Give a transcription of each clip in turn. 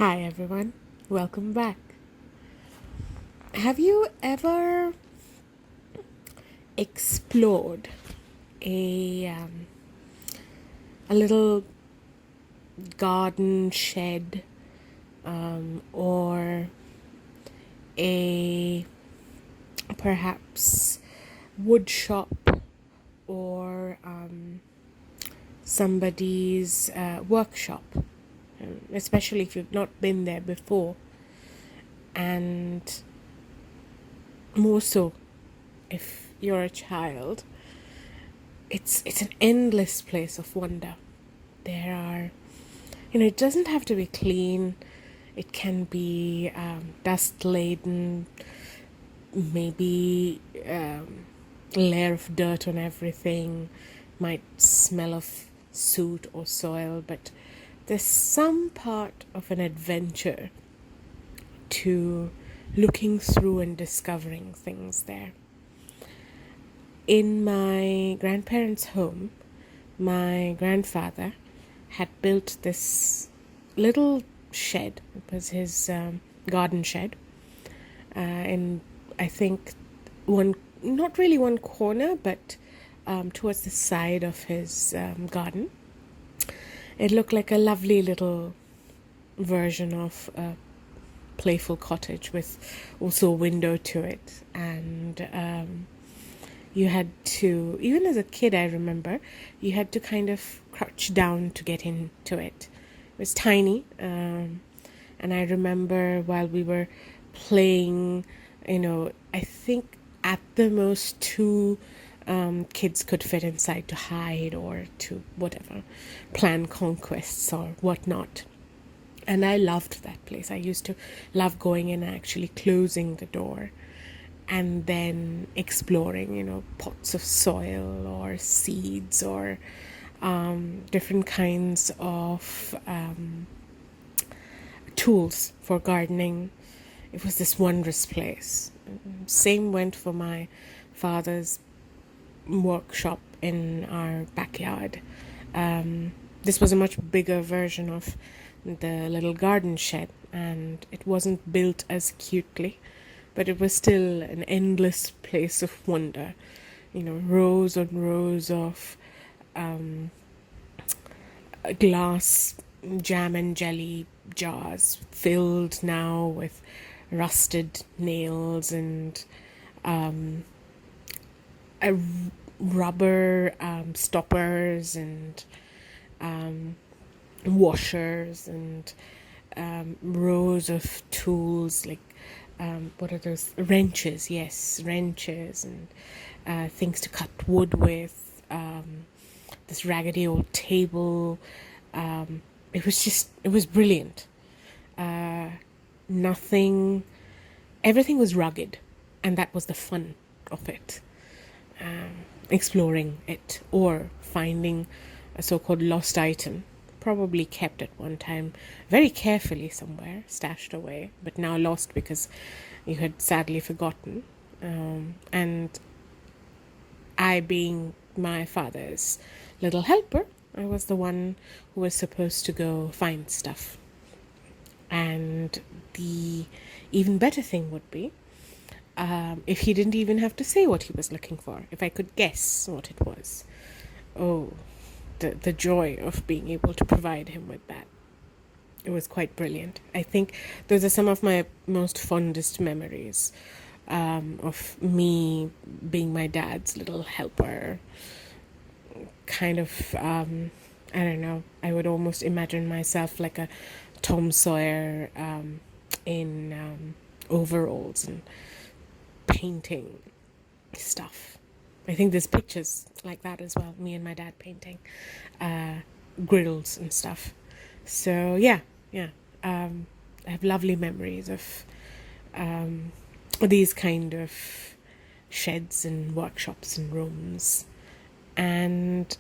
Hi everyone, welcome back. Have you ever explored a um, a little garden shed or a perhaps wood shop or somebody's workshop, especially if you've not been there before, and more so if you're a child? It's an endless place of wonder. There are, it doesn't have to be clean. It can be dust laden, maybe a layer of dirt on everything, might smell of soot or soil, but there's some part of an adventure to looking through and discovering things there. In my grandparents' home, my grandfather had built this little shed. It was his garden shed. And I think not really one corner, but towards the side of his garden. It looked like a lovely little version of a playful cottage with also a window to it. And you had to, even as a kid, I remember, you had to kind of crouch down to get into it. It was tiny. And I remember while we were playing, I think at the most two kids could fit inside to hide or to whatever, plan conquests or whatnot. And I loved that place. I used to love going in and actually closing the door and then exploring, pots of soil or seeds or different kinds of tools for gardening. It was this wondrous place. Same went for my father's workshop in our backyard. This was a much bigger version of the little garden shed, and it wasn't built as cutely, but it was still an endless place of wonder. Rows and rows of glass jam and jelly jars filled now with rusted nails and rubber stoppers and washers and rows of tools like what are those? Wrenches, yes, wrenches and things to cut wood with. This raggedy old table. It was brilliant. Everything was rugged, and that was the fun of it. Exploring it or finding a so-called lost item, probably kept at one time very carefully somewhere, stashed away, but now lost because you had sadly forgotten. And I, being my father's little helper, I was the one who was supposed to go find stuff. And the even better thing would be if he didn't even have to say what he was looking for, if I could guess what it was. Oh, the joy of being able to provide him with that. It was quite brilliant. I think those are some of my most fondest memories of me being my dad's little helper. Kind of, I don't know, I would almost imagine myself like a Tom Sawyer in overalls and painting stuff. I think there's pictures like that as well, me and my dad painting grills and stuff. So yeah. I have lovely memories of these kind of sheds and workshops and rooms. And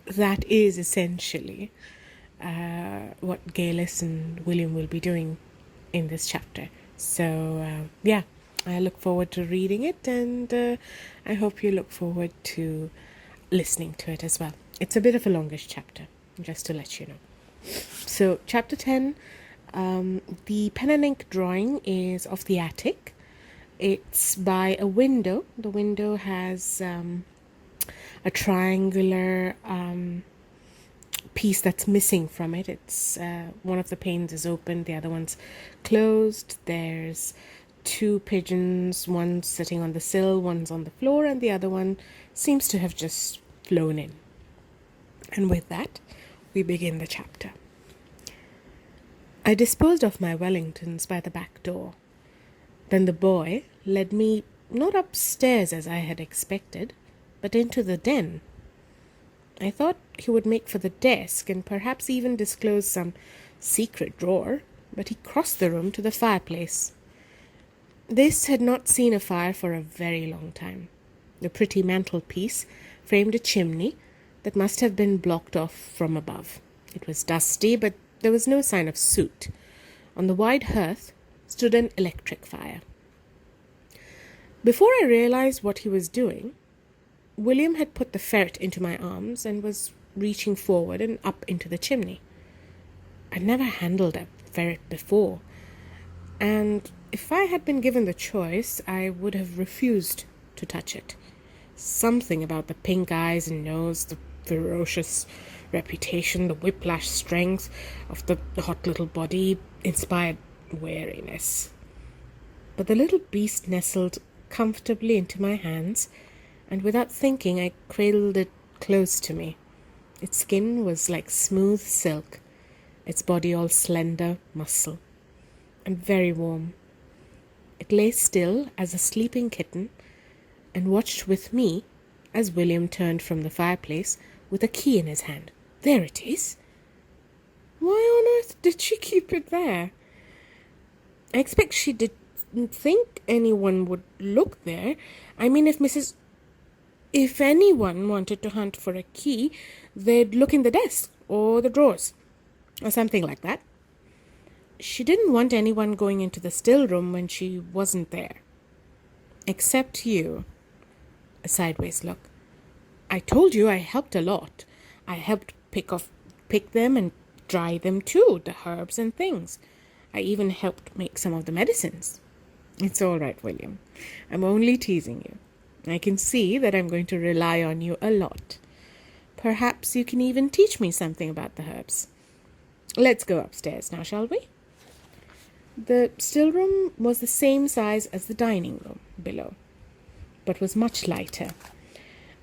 that is essentially what Geillis and William will be doing in this chapter. So I look forward to reading it, and I hope you look forward to listening to it as well. It's a bit of a longish chapter, just to let you know. So chapter 10, The pen and ink drawing is of the attic. It's by a window. The window has a triangular piece that's missing from it. It's one of the panes is open, the other one's closed. There's two pigeons, one sitting on the sill, one's on the floor, and the other one seems to have just flown in. And with that, we begin the chapter. I disposed of my Wellingtons by the back door. Then the boy led me not upstairs as I had expected, but into the den. I thought he would make for the desk and perhaps even disclose some secret drawer, but he crossed the room to the fireplace. This had not seen a fire for a very long time. The pretty mantelpiece framed a chimney that must have been blocked off from above. It was dusty, but there was no sign of soot. On the wide hearth stood an electric fire. Before I realized what he was doing, William had put the ferret into my arms and was reaching forward and up into the chimney. I'd never handled a ferret before, and if I had been given the choice, I would have refused to touch it. Something about the pink eyes and nose, the ferocious reputation, the whiplash strength of the hot little body inspired wariness. But the little beast nestled comfortably into my hands, and without thinking I cradled it close to me. Its skin was like smooth silk, its body all slender muscle, and very warm. It lay still as a sleeping kitten and watched with me as William turned from the fireplace with a key in his hand. There it is. Why on earth did she keep it there? I expect she didn't think anyone would look there. I mean, if anyone wanted to hunt for a key, they'd look in the desk or the drawers or something like that. She didn't want anyone going into the still room when she wasn't there. Except you. A sideways look. I told you I helped a lot. I helped pick them and dry them too, the herbs and things. I even helped make some of the medicines. It's all right, William. I'm only teasing you. I can see that I'm going to rely on you a lot. Perhaps you can even teach me something about the herbs. Let's go upstairs now, shall we? The still room was the same size as the dining room below, but was much lighter.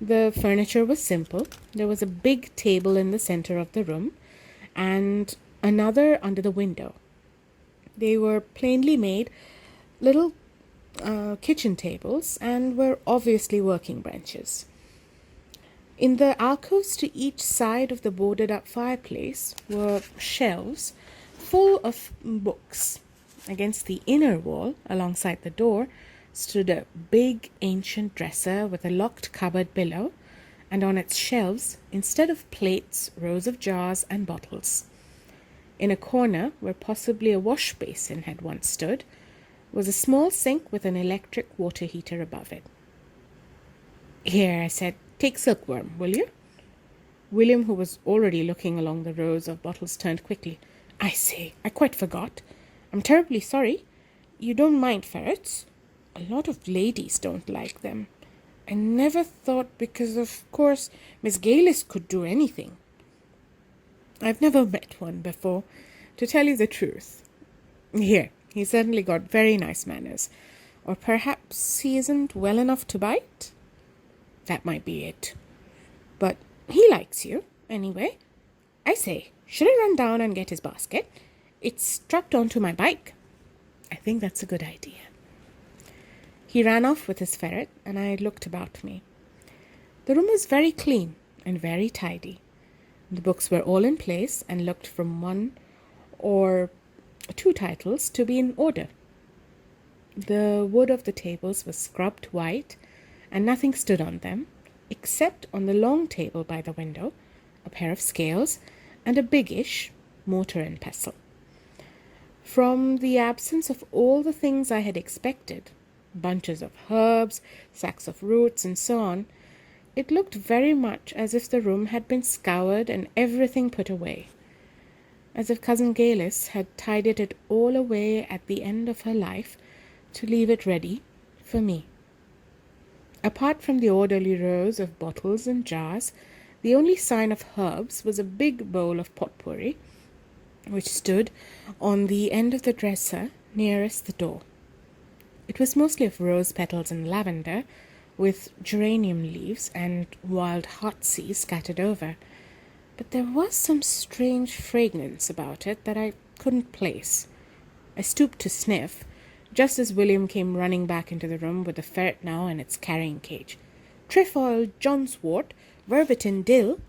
The furniture was simple. There was a big table in the center of the room and another under the window. They were plainly made little kitchen tables and were obviously working benches. In the alcoves to each side of the boarded up fireplace were shelves full of books. Against the inner wall, alongside the door, stood a big ancient dresser with a locked cupboard below, and on its shelves, instead of plates, rows of jars and bottles. In a corner, where possibly a wash basin had once stood, was a small sink with an electric water heater above it. Here, I said, take Silkworm, will you? William, who was already looking along the rows of bottles, turned quickly. I say, I quite forgot. I'm terribly sorry. You don't mind ferrets? A lot of ladies don't like them. I never thought because, of course, Miss Geillis could do anything. I've never met one before, to tell you the truth. Here, he certainly got very nice manners. Or perhaps he isn't well enough to bite? That might be it. But he likes you, anyway. I say, should I run down and get his basket? It's strapped onto my bike. I think that's a good idea. He ran off with his ferret, and I looked about me. The room was very clean and very tidy. The books were all in place and looked from one or two titles to be in order. The wood of the tables was scrubbed white, and nothing stood on them, except on the long table by the window, a pair of scales, and a biggish mortar and pestle. From the absence of all the things I had expected, bunches of herbs, sacks of roots, and so on, it looked very much as if the room had been scoured and everything put away. as if Cousin Geillis had tidied it all away at the end of her life to leave it ready for me. Apart from the orderly rows of bottles and jars, the only sign of herbs was a big bowl of potpourri, which stood on the end of the dresser nearest the door. It was mostly of rose petals and lavender, with geranium leaves and wild heartsease scattered over, but there was some strange fragrance about it that I couldn't place. I stooped to sniff, just as William came running back into the room with the ferret now in its carrying cage. "Trefoil, Johnswort, verbetin dill,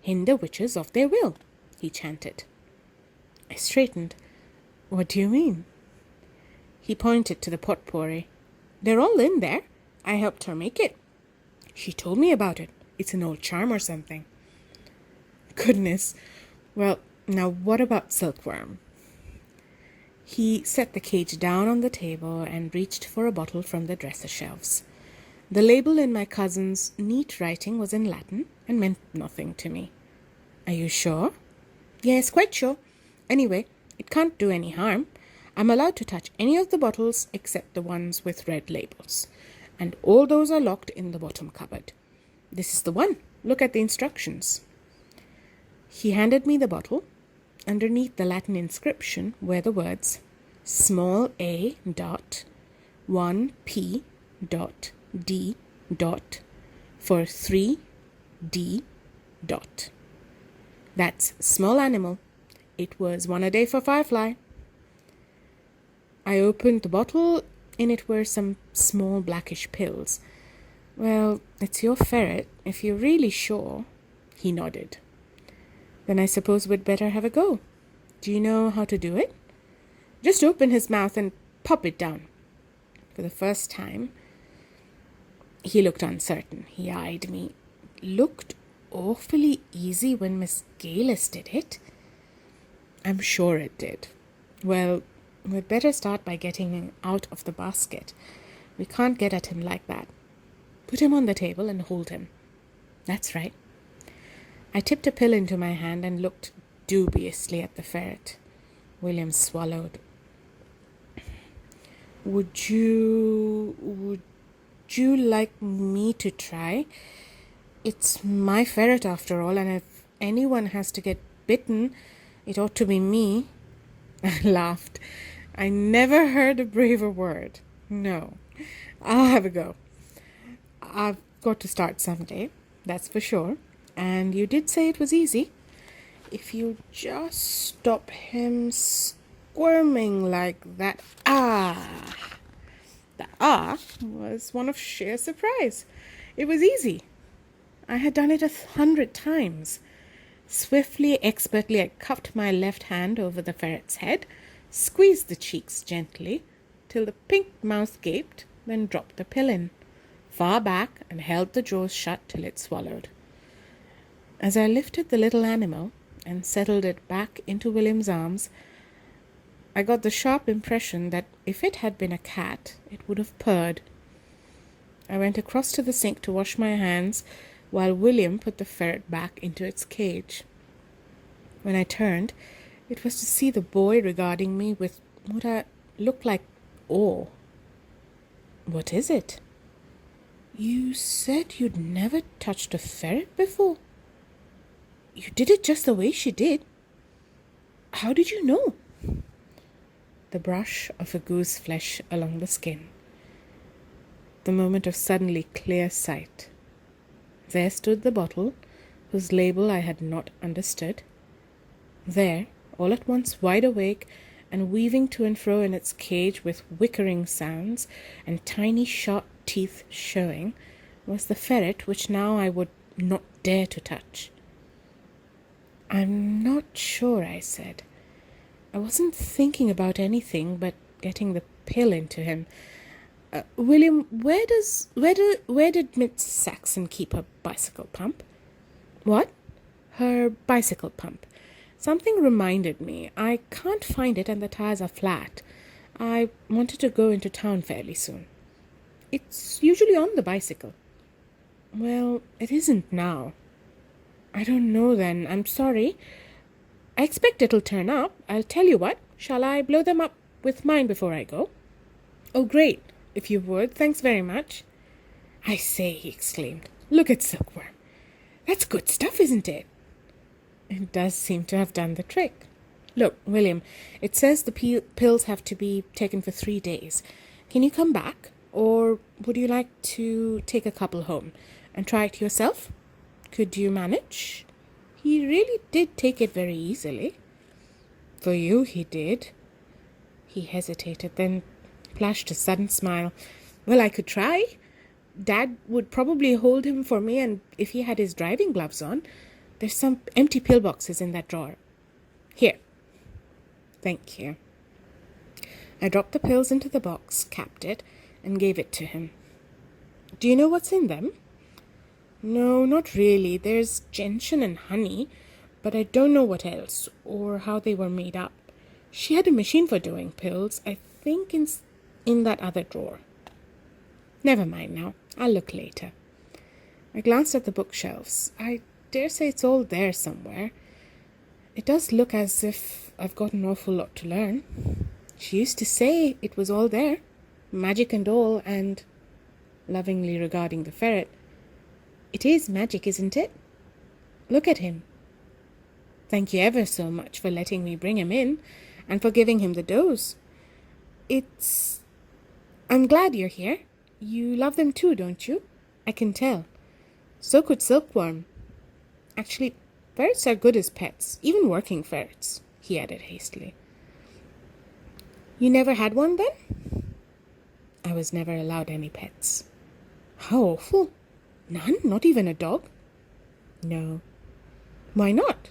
hinder witches of their will," he chanted. I straightened. "What do you mean?" He pointed to the potpourri. "They're all in there. I helped her make it. She told me about it. It's an old charm or something." Goodness. Well, now what about Silkworm? He set the cage down on the table and reached for a bottle from the dresser shelves. The label in my cousin's neat writing was in Latin and meant nothing to me. "Are you sure?" "Yes, quite sure. Anyway, it can't do any harm. I'm allowed to touch any of the bottles except the ones with red labels. And all those are locked in the bottom cupboard. This is the one. Look at the instructions." He handed me the bottle. Underneath the Latin inscription were the words, "Small a dot 1p dot d dot for 3d dot." That's small animal. It was one a day for Firefly. I opened the bottle. In it were some small blackish pills. "Well, it's your ferret, if you're really sure." He nodded. "Then I suppose we'd better have a go. Do you know how to do it?" "Just open his mouth and pop it down." For the first time, he looked uncertain. He eyed me. "Looked awfully easy when Miss Geillis did it." "I'm sure it did." "Well, we'd better start by getting him out of the basket. We can't get at him like that. Put him on the table and hold him." "That's right." I tipped a pill into my hand and looked dubiously at the ferret. William swallowed. Would you like me to try? It's my ferret after all, and if anyone has to get bitten, it ought to be me." I laughed. I never heard a braver word. "No, I'll have a go. I've got to start someday, that's for sure. And you did say it was easy. If you just stop him squirming like that." "Ah!" The "ah" was one of sheer surprise. It was easy. I had done it 100 times. Swiftly, expertly, I cupped my left hand over the ferret's head, squeezed the cheeks gently till the pink mouth gaped, then dropped the pill in, far back, and held the jaws shut till it swallowed. As I lifted the little animal and settled it back into William's arms, I got the sharp impression that if it had been a cat, it would have purred. I went across to the sink to wash my hands while William put the ferret back into its cage. When I turned, it was to see the boy regarding me with what looked like awe. "What is it?" "You said you'd never touched a ferret before. You did it just the way she did. How did you know?" The brush of a goose flesh along the skin. The moment of suddenly clear sight. There stood the bottle, whose label I had not understood. There, all at once wide awake and weaving to and fro in its cage with whickering sounds and tiny sharp teeth showing, was the ferret which now I would not dare to touch. "I'm not sure," I said. I wasn't thinking about anything but getting the pill into him. William, where did Miss Saxon keep her bicycle pump?" "What?" "Her bicycle pump. Something reminded me. I can't find it and the tires are flat. I wanted to go into town fairly soon." "It's usually on the bicycle." "Well, it isn't now." "I don't know then. I'm sorry. I expect it'll turn up. I'll tell you what, shall I blow them up with mine before I go? Oh, great, if you would. Thanks very much. I say, he exclaimed, look at Silkworm. That's good stuff, isn't it? It does seem to have done the trick. Look, William, it says the pills have to be taken for 3 days. Can you come back? Or would you like to take a couple home and try it yourself? Could you manage? He really did take it very easily. For you, he did. He hesitated, then flashed a sudden smile. Well, I could try. Dad would probably hold him for me, and if he had his driving gloves on, there's some empty pillboxes in that drawer. Here. Thank you. I dropped the pills into the box, capped it, and gave it to him. Do you know what's in them? No, not really. There's gentian and honey, but I don't know what else, or how they were made up. She had a machine for doing pills, I think in that other drawer. Never mind now. I'll look later. I glanced at the bookshelves. I dare say it's all there somewhere. It does look as if I've got an awful lot to learn. She used to say it was all there, magic and all, and, lovingly regarding the ferret, it is magic, isn't it? Look at him. Thank you ever so much for letting me bring him in, and for giving him the dose. I'm glad you're here. You love them too, don't you? I can tell. So could Silkworm. Actually, ferrets are good as pets, even working ferrets, he added hastily. You never had one then? I was never allowed any pets. How awful. None? Not even a dog? No. Why not?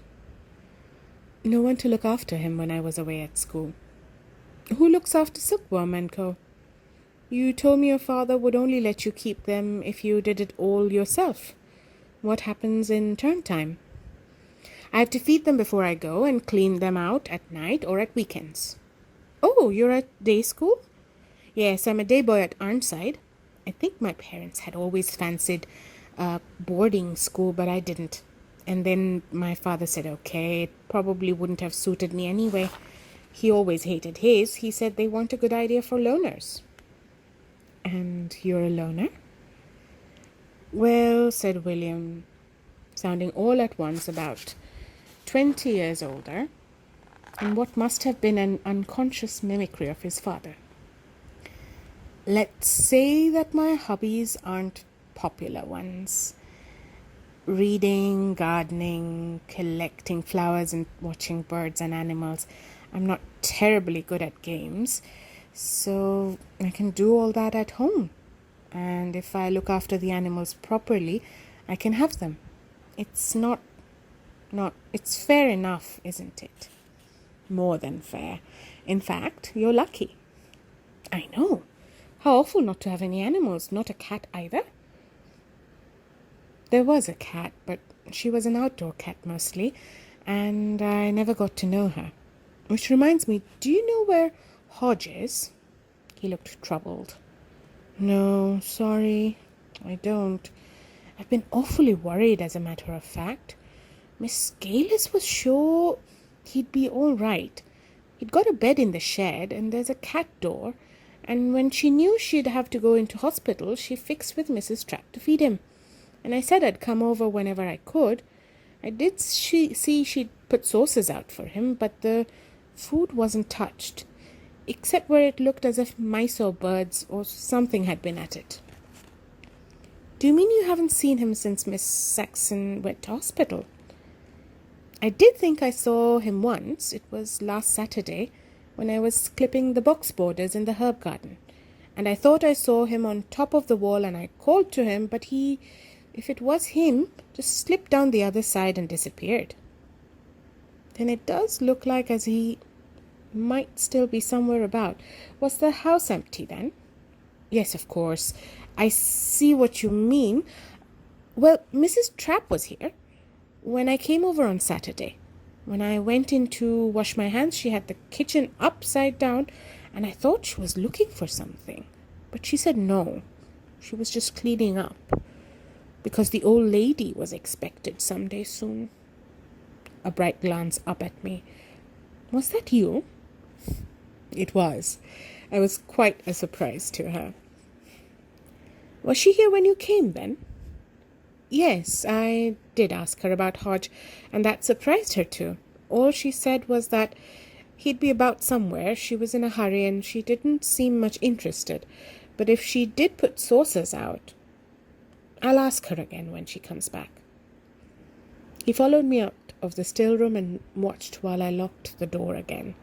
No one to look after him when I was away at school. Who looks after Silkworm and Co? You told me your father would only let you keep them if you did it all yourself. What happens in term time? I have to feed them before I go and clean them out at night or at weekends. Oh, you're at day school? Yes, I'm a day boy at Arnside. I think my parents had always fancied boarding school, but I didn't. And then my father said, okay, it probably wouldn't have suited me anyway. He always hated his. He said they weren't a good idea for loners. And you're a loner? Well, said William, sounding all at once about 20 years older, in what must have been an unconscious mimicry of his father. Let's say that my hobbies aren't popular ones. Reading, gardening, collecting flowers and watching birds and animals. I'm not terribly good at games, so I can do all that at home. And if I look after the animals properly, I can have them. It's it's fair enough, isn't it? More than fair. In fact, you're lucky. I know. How awful not to have any animals, not a cat either. There was a cat, but she was an outdoor cat mostly, and I never got to know her. Which reminds me, do you know where Hodge is? He looked troubled. No, sorry, I don't. I've been awfully worried, as a matter of fact. Miss Geillis was sure he'd be all right. He'd got a bed in the shed, and there's a cat door, and when she knew she'd have to go into hospital, she fixed with Mrs. Trapp to feed him. And I said I'd come over whenever I could. I did see she'd put sauces out for him, but the food wasn't touched, except where it looked as if mice or birds or something had been at it. Do you mean you haven't seen him since Miss Saxon went to hospital? I did think I saw him once. It was last Saturday, when I was clipping the box borders in the herb garden. And I thought I saw him on top of the wall, and I called to him, but he, if it was him, just slipped down the other side and disappeared. Then it does look like as he might still be somewhere about. Was the house empty then? Yes, of course. I see what you mean. Well, Mrs. Trapp was here when I came over on Saturday. When I went in to wash my hands, she had the kitchen upside down, and I thought she was looking for something. But she said no. She was just cleaning up, because the old lady was expected some day soon. a bright glance up at me. "Was that you?" It was. I was quite a surprise to her. "Was she here when you came, then?" "Yes, I did ask her about Hodge, and that surprised her too. All she said was that he'd be about somewhere, she was in a hurry, and she didn't seem much interested. But if she did put saucers out, I'll ask her again when she comes back." He followed me out of the still room and watched while I locked the door again.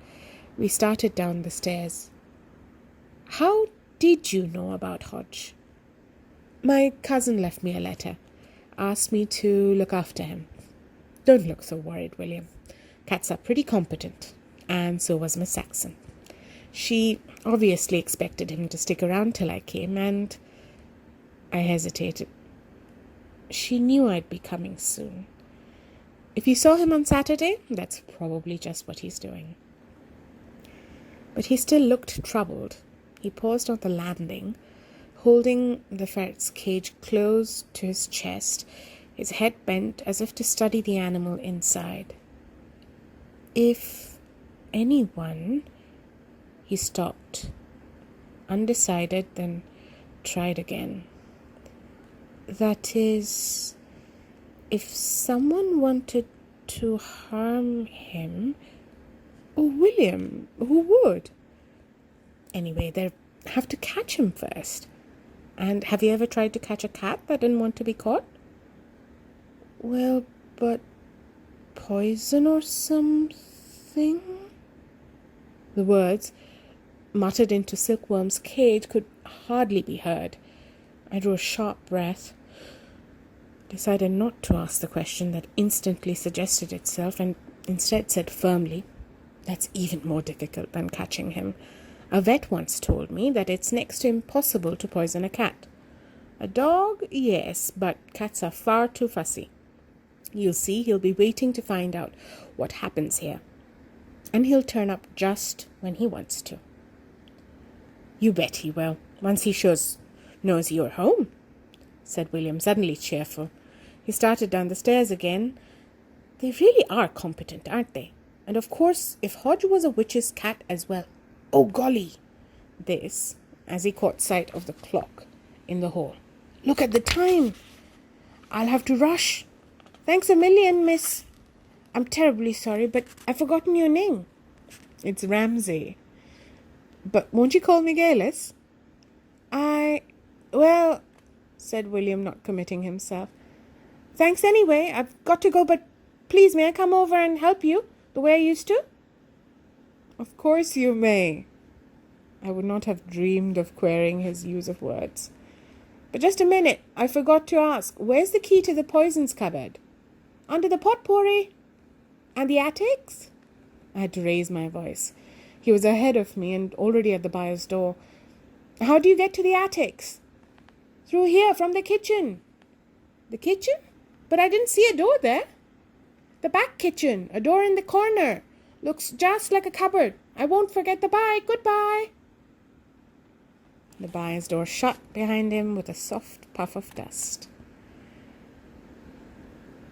We started down the stairs. "How did you know about Hodge?" "My cousin left me a letter. Asked me to look after him." "Don't look so worried, William. Cats are pretty competent. And so was Miss Saxon. She obviously expected him to stick around till I came, and..." I hesitated. "She knew I'd be coming soon. If you saw him on Saturday, that's probably just what he's doing." But he still looked troubled. He paused on the landing, holding the ferret's cage close to his chest, his head bent as if to study the animal inside. "If anyone..." He stopped, undecided, then tried again. "That is, if someone wanted to harm him..." "Oh, William, who would?" "Anyway, they'd have to catch him first. And have you ever tried to catch a cat that didn't want to be caught?" "Well, but poison or something..." The words, muttered into Silkworm's cage, could hardly be heard. I drew a sharp breath, decided not to ask the question that instantly suggested itself, and instead said firmly, "That's even more difficult than catching him. A vet once told me that it's next to impossible to poison a cat. A dog, yes, but cats are far too fussy. You'll see he'll be waiting to find out what happens here. And he'll turn up just when he wants to." "You bet he will, once he knows you're home," said William, suddenly cheerful. He started down the stairs again. "They really are competent, aren't they? And of course, if Hodge was a witch's cat as well... Oh, golly!" This, as he caught sight of the clock in the hall. "Look at the time. I'll have to rush. Thanks a million, miss. I'm terribly sorry, but I've forgotten your name." "It's Ramsay. But won't you call me Geillis?" Well," said William, not committing himself. "Thanks anyway. I've got to go, but please, may I come over and help you the way I used to?" "Of course you may." I would not have dreamed of querying his use of words. "But just a minute. I forgot to ask. Where's the key to the poisons cupboard?" "Under the potpourri." "And the attics?" I had to raise my voice. He was ahead of me and already at the buyer's door. "How do you get to the attics?" "Through here, from the kitchen." "The kitchen? But I didn't see a door there." "The back kitchen, a door in the corner. Looks just like a cupboard. I won't forget the buy. Goodbye." The buyer's door shut behind him with a soft puff of dust.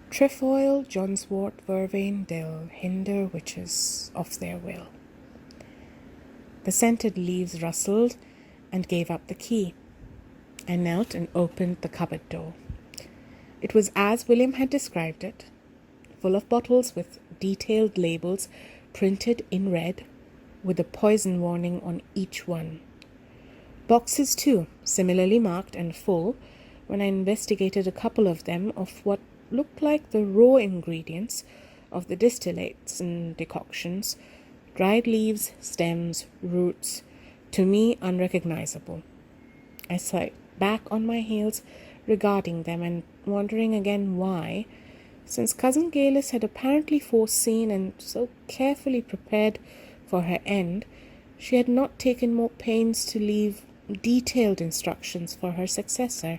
Trefoil, Johnswort, vervain, dill, hinder witches of their will. The scented leaves rustled and gave up the key. I knelt and opened the cupboard door. It was as William had described it, full of bottles with detailed labels printed in red, with a poison warning on each one. Boxes, too, similarly marked and full, when I investigated a couple of them, of what looked like the raw ingredients of the distillates and decoctions, dried leaves, stems, roots, to me unrecognizable. I sat back on my heels, regarding them and wondering again why, since Cousin Geillis had apparently foreseen and so carefully prepared for her end, she had not taken more pains to leave detailed instructions for her successor.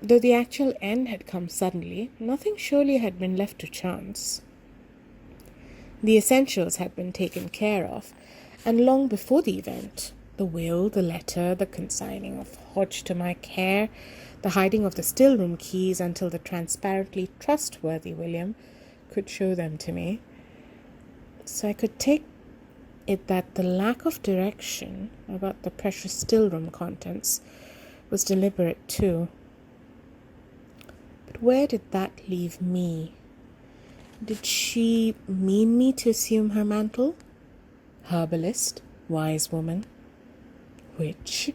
Though the actual end had come suddenly, nothing surely had been left to chance. The essentials had been taken care of, and long before the event. The will, the letter, the consigning of Hodge to my care, the hiding of the still-room keys until the transparently trustworthy William could show them to me. So I could take it that the lack of direction about the precious still room contents was deliberate too. But where did that leave me? Did she mean me to assume her mantle? Herbalist, wise woman, witch?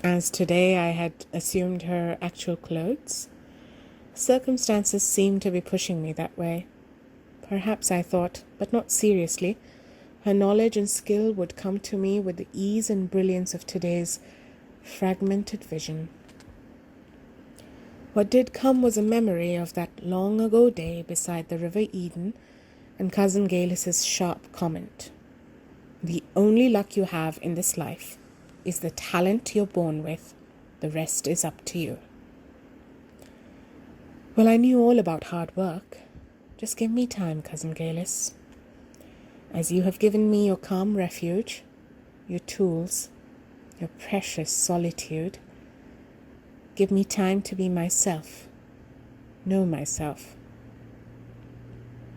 As today I had assumed her actual clothes, circumstances seemed to be pushing me that way. Perhaps I thought, but not seriously, her knowledge and skill would come to me with the ease and brilliance of today's fragmented vision. What did come was a memory of that long ago day beside the River Eden and Cousin Geillis' sharp comment. The only luck you have in this life is the talent you're born with. The rest is up to you. Well, I knew all about hard work. Just give me time, Cousin Geillis. As you have given me your calm refuge, your tools, your precious solitude, give me time to be myself, know myself,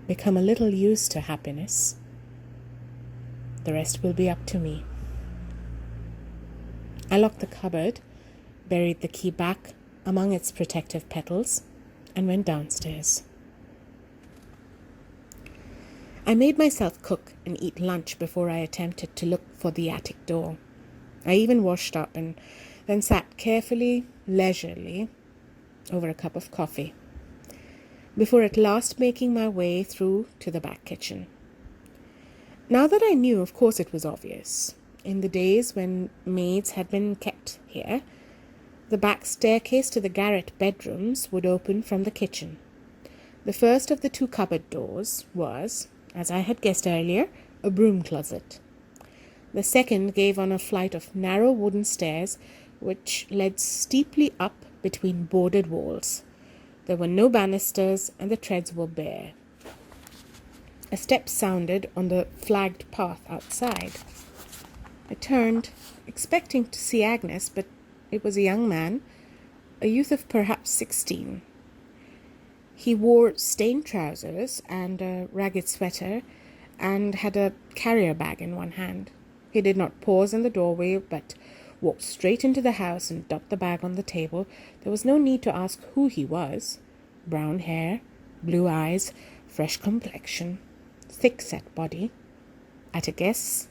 become a little used to happiness. The rest will be up to me. I locked the cupboard, buried the key back among its protective petals, and went downstairs. I made myself cook and eat lunch before I attempted to look for the attic door. I even washed up and then sat carefully, leisurely, over a cup of coffee, before at last making my way through to the back kitchen. Now that I knew, of course it was obvious. In the days when maids had been kept here, the back staircase to the garret bedrooms would open from the kitchen. The first of the two cupboard doors was, as I had guessed earlier, a broom closet. The second gave on a flight of narrow wooden stairs which led steeply up between boarded walls. There were no banisters and the treads were bare. A step sounded on the flagged path outside. I turned, expecting to see Agnes, but it was a young man, a youth of perhaps 16. He wore stained trousers and a ragged sweater and had a carrier bag in one hand. He did not pause in the doorway, but walked straight into the house and dumped the bag on the table. There was no need to ask who he was. Brown hair, blue eyes, fresh complexion, thick-set body. At a guess,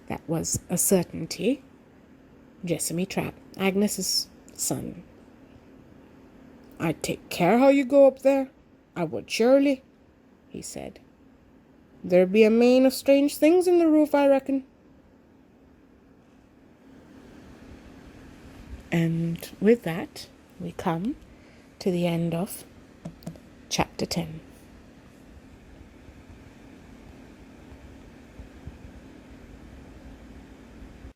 that was a certainty. Jessamy Trapp, Agnes's son. "I'd take care how you go up there. I would surely," he said. "There'd be a main of strange things in the roof, I reckon." And with that, we come to the end of Chapter 10.